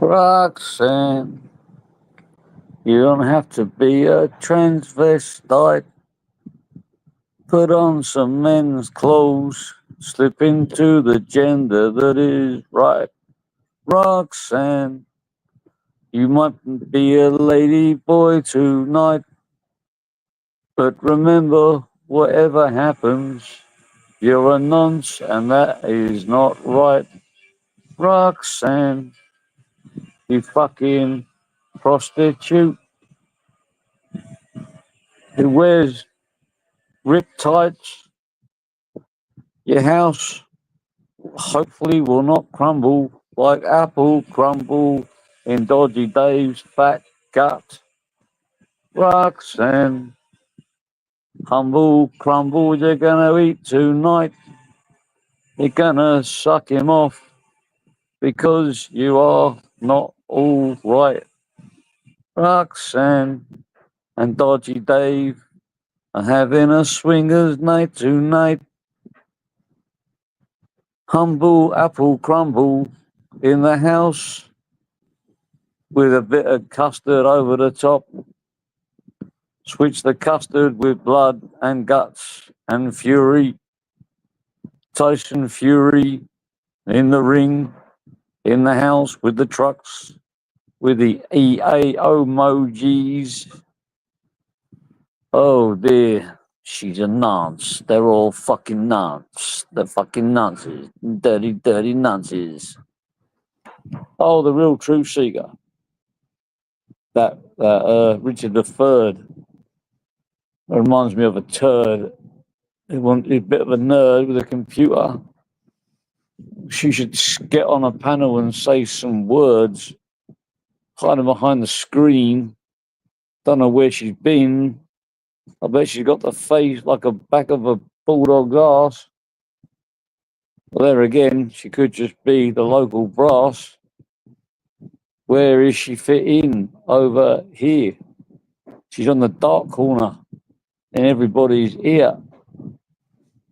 Roxanne, you don't have to be a transvestite. Put on some men's clothes. Slip into the gender that is right. Roxanne, you might be a lady boy tonight. But remember, whatever happens, you're a nonce and that is not right. Roxanne, you fucking prostitute who wears ripped tights. Your house hopefully will not crumble like apple crumble in Dodgy Dave's fat gut. Roxanne, humble crumble you're gonna eat tonight. You're gonna suck him off because you are not all right. Roxanne and Dodgy Dave are having a swingers night tonight. Humble apple crumble in the house with a bit of custard over the top. Switch the custard with blood and guts and fury. Tyson Fury in the ring, in the house with the trucks, with the EA emojis. Oh dear, she's a nonce. They're all fucking nonce. They're fucking nonces. Dirty, dirty nonces. Oh, the real truth seeker. That Richard III reminds me of a turd. He's a bit of a nerd with a computer. She should get on a panel and say some words, hiding behind the screen. Don't know where she's been. I bet she's got the face like a back of a bulldog's ass. Well, there again, she could just be the local brass. Where is she fit in? Over here. She's on the dark corner in everybody's ear.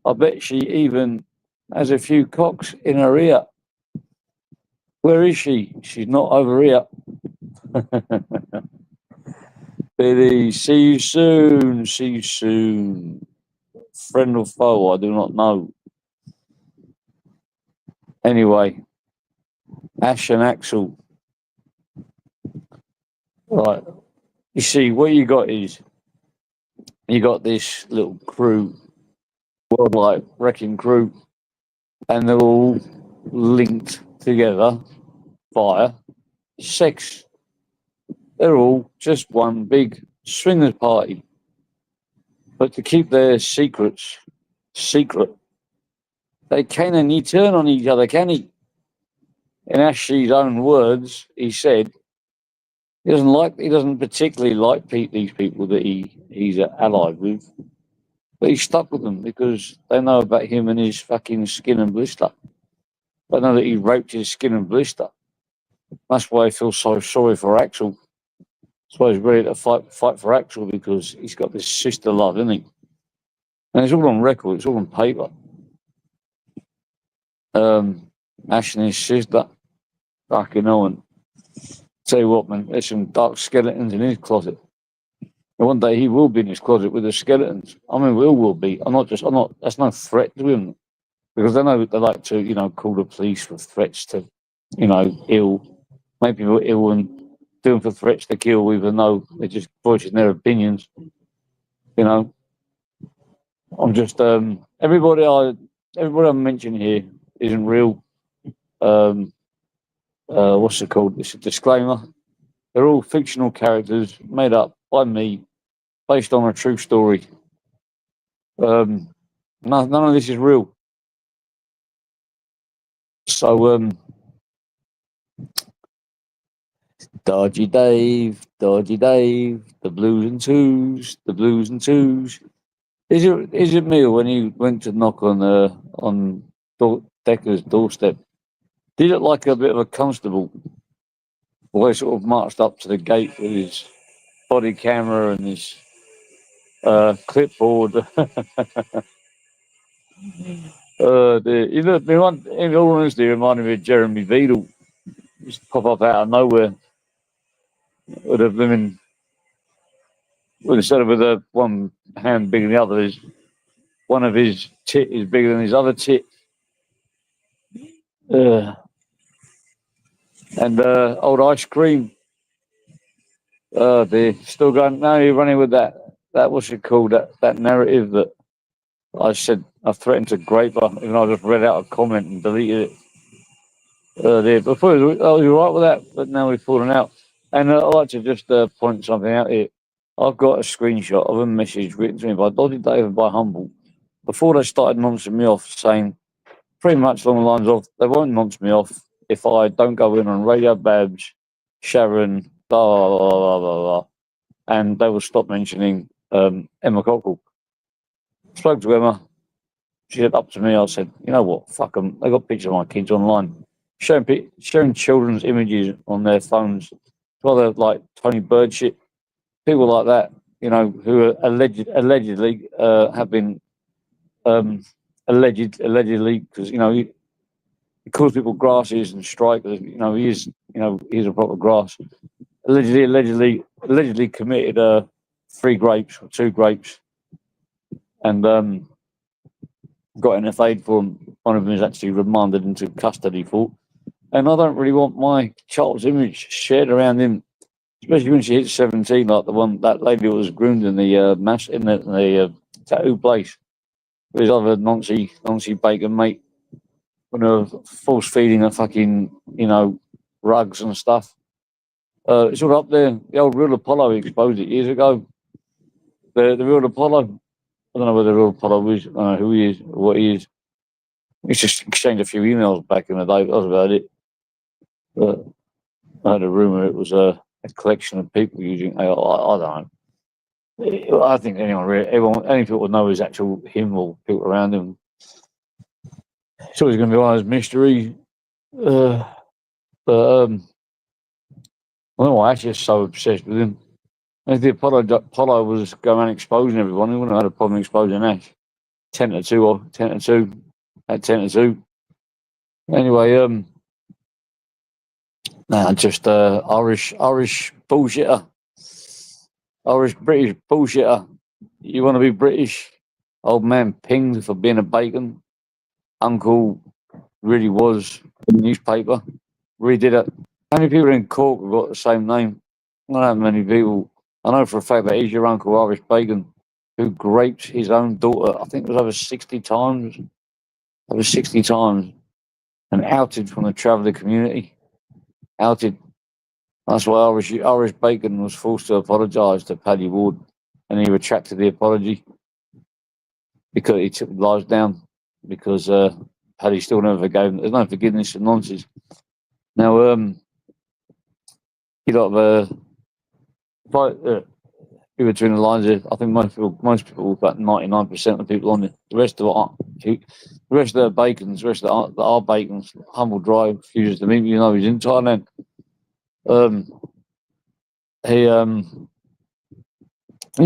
I bet she even has a few cocks in her ear. Where is she? She's not over here. Billy, see you soon. See you soon. Friend or foe, I do not know. Anyway, Ash and Axel. Right. You see, what you got is you got this little crew, worldwide wrecking crew, and they're all linked together via sex. They're all just one big swingers party. But to keep their secrets secret, they can and he turn on each other, can he? In Ash's own words, he said he doesn't particularly like these people that he's allied with, but he's stuck with them because they know about him and his fucking skin and blister. They know that he raped his skin and blister. That's why I feel so sorry for Axel. That's why he's ready to fight for Axel because he's got this sister love, isn't he? And it's all on record. It's all on paper. Ash and his sister, fucking Owen. Tell you what, man, there's some dark skeletons in his closet. And one day he will be in his closet with the skeletons. I mean, we all will be. That's no threat to him. Because they know they like to, call the police for threats to, make people ill and do them for threats to kill, even though they're just voicing their opinions. I'm just, everybody I'm mentioning here isn't real. What's it called? It's a disclaimer. They're all fictional characters made up by me, based on a true story. None of this is real. So, Dodgy Dave, the blues and twos. Is it me when he went to knock on Decker's doorstep? Did he look like a bit of a constable? Or he sort of marched up to the gate with his body camera and his clipboard. In all honesty, he reminded me of Jeremy Beadle. just pop up out of nowhere with a living, instead of with a one hand bigger than the other, is one of his tit is bigger than his other tit. Uh, and old ice cream. Dear, still going. No, you're running with that. That what's it called? That narrative that I said I threatened to grape her, even though I just read out a comment and deleted it. There, before I was all right with that, but now we've fallen out. And I'd like to just point something out here. I've got a screenshot of a message written to me by Dodgy Dave and by Humble before they started nonsing me off, saying pretty much along the lines of they won't nonce me off if I don't go in on Radio Babs, Sharon, blah blah blah blah blah, and they will stop mentioning Emma Cockle. Spoke to Emma. She said up to me. I said, you know what? Fuck them. They got pictures of my kids online, sharing children's images on their phones. Rather like Tony Bird shit. People like that, you know, who are allegedly have been allegedly because you know he calls people grasses and strikers. You know, he's a proper grass. Allegedly committed 3 grapes or 2 grapes, and got NFA'd for them. One of them is actually remanded into custody for. And I don't really want my child's image shared around him, especially when she hits 17, like that lady who was groomed in the tattoo place with his other Nancy Bacon mate, when they were force feeding her fucking, rugs and stuff. It's all up there. The old real Apollo exposed it years ago. The real Apollo. I don't know whether the real Apollo is. I don't know who he is or what he is. We just exchanged a few emails back in the day. That was about it. But I had a rumor it was a collection of people using AI. I don't know. I think any people would know is actual him or people around him. It's always going to be one of those mysteries. But I don't know why Ash is so obsessed with him. If the Apollo was going around exposing everyone, he wouldn't have had a problem exposing Ash. 10-2 or 10-2 at 10-2. Anyway, just Irish bullshitter. Irish British bullshitter. You want to be British? Old man pinged for being a bacon. Uncle really was in the newspaper. Really did it. How many people in Cork have got the same name? Not that many people. I know for a fact that he's your uncle Irish Bacon, who raped his own daughter. I think it was over 60 times. Over 60 times. And outed from the traveller community. Outed. That's why Irish Bacon was forced to apologise to Paddy Ward, and he retracted the apology because he took the lives down, because Paddy still never forgave him. There's no forgiveness and nonsense. Now, you lot of between the lines here, I think most people, about 99% of the people on it, the rest of the bacons, the rest of our bacons, Humble Drive refuses to meet me. You know, he's in Thailand. The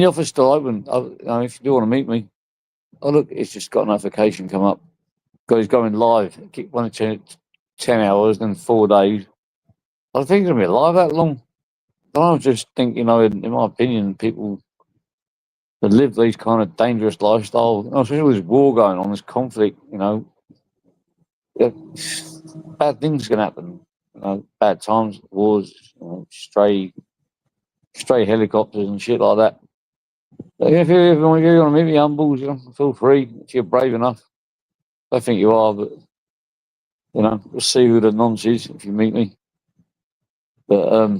office still open. If you do want to meet me, look, it's just got a notification come up. He's going live. Keep 10 hours, then 4 days. I don't think it's gonna be live that long. I just think, in my opinion, people that live these kind of dangerous lifestyles, especially with this war going on, this conflict, bad things can happen. Bad times, wars, stray helicopters and shit like that. If you want to meet me, Humbles, feel free if you're brave enough. I think you are, but we'll see who the nonce is if you meet me. But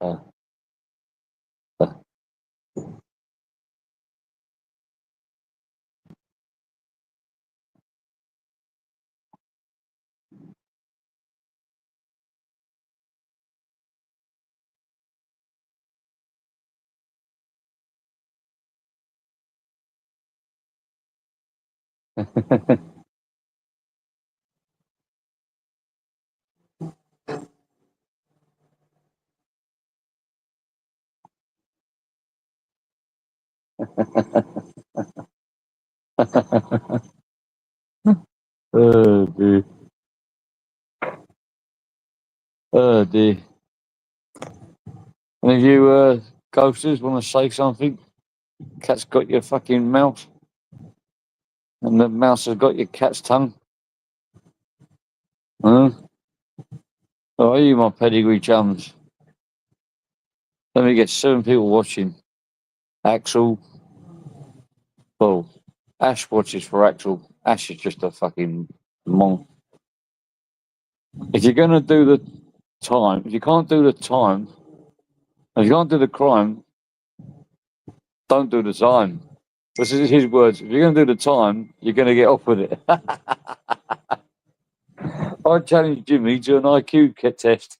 uh, uh, Oh dear. Oh dear. And if you ghosters want to say something, cat's got your fucking mouth, and the mouse has got your cat's tongue. Huh? Oh, are you my pedigree chums? Let me get 7 people watching. Axel. Well, Ash watches for Axel. Ash is just a fucking monk. If you're going to do the time, if you can't do the time, if you can't do the crime, don't do the time. This is his words. If you're going to do the time, you're going to get off with it. I challenge Jimmy to an IQ test.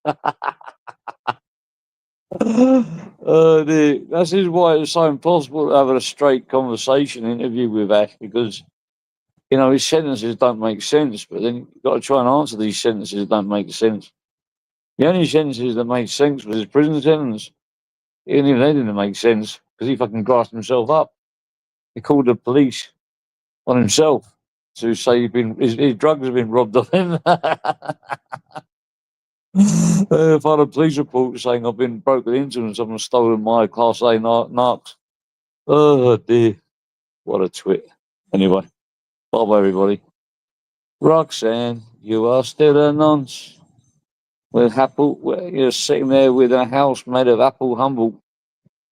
This is why it's so impossible to have a straight conversation interview with Ash, because his sentences don't make sense. But then you've got to try and answer these sentences that don't make sense. The only sentences that made sense was his prison sentence. Even if they didn't make sense, because he fucking grasped himself up. He called the police on himself to say his drugs have been robbed of him. Filed a police report saying I've been broken into and someone's stolen my Class A narcs. Oh dear, what a twit. Anyway, bye bye everybody. Roxanne, you are still a nonce. You're sitting there with a house made of apple humble.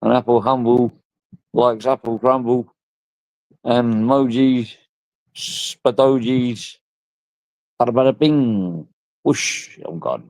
And apple humble likes apple crumble. And emojis, spadojis, bada bada bing, whoosh, I'm gone.